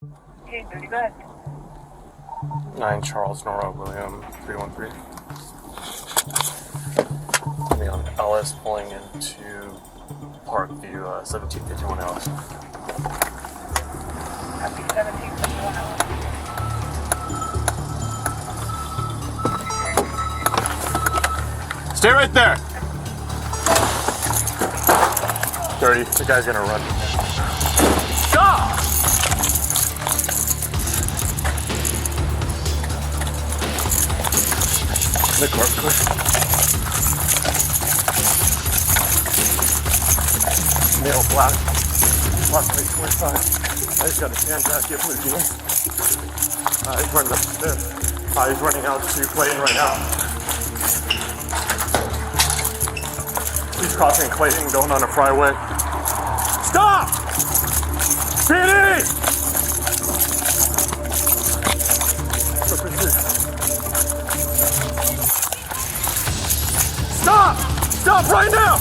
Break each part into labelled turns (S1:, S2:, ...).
S1: Okay, ready, go ahead.
S2: 9 Charles Nora William 313. Me on Ellis pulling into Parkview 1751 Ellis.
S1: Happy 1751 Ellis.
S2: Stay right there! 30, the guy's gonna run. Stop! The car, quick. Male black, plate 25. I just got a tan jacket, blue jeans. He's running up the stairs. He's running out to Clayton right now. He's crossing Clayton, going on a freeway. Stop! PD! Stop! Stop right now!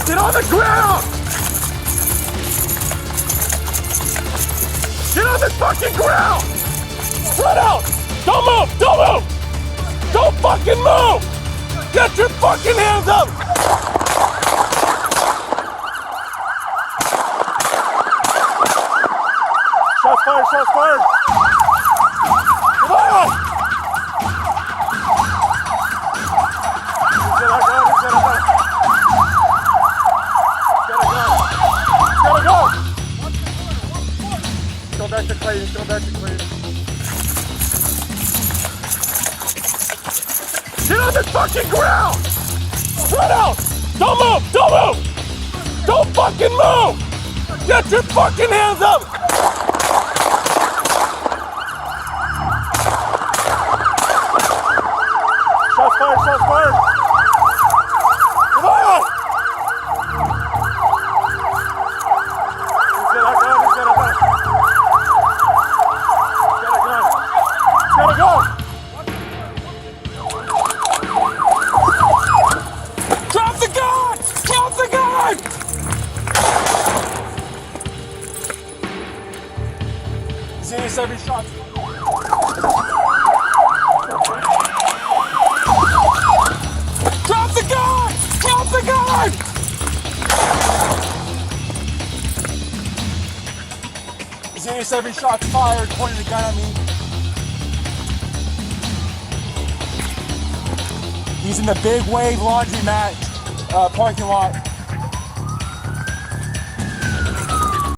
S2: Get on the ground! Get on the fucking ground! Spread out! Don't move! Don't move! Don't fucking move! Get your fucking hands up! Shots fired! Shots fired! Come on! He's got a gun! He's got a gun! He's got a gun! Go back to Clayton. Go back to Clayton. Get on the fucking ground! Spread out! Don't move! Don't move! Don't fucking move! Get your fucking hands up! Shots fired! Shots fired! Come on! He's got a gun! He's got a gun! He's got a gun! He's got a gun! Drop the gun! Drop the gun! Serious every shot. Drop the gun! Drop the gun! Serious every shot fired, pointing the gun at me. He's in the Big Wave laundromat parking lot.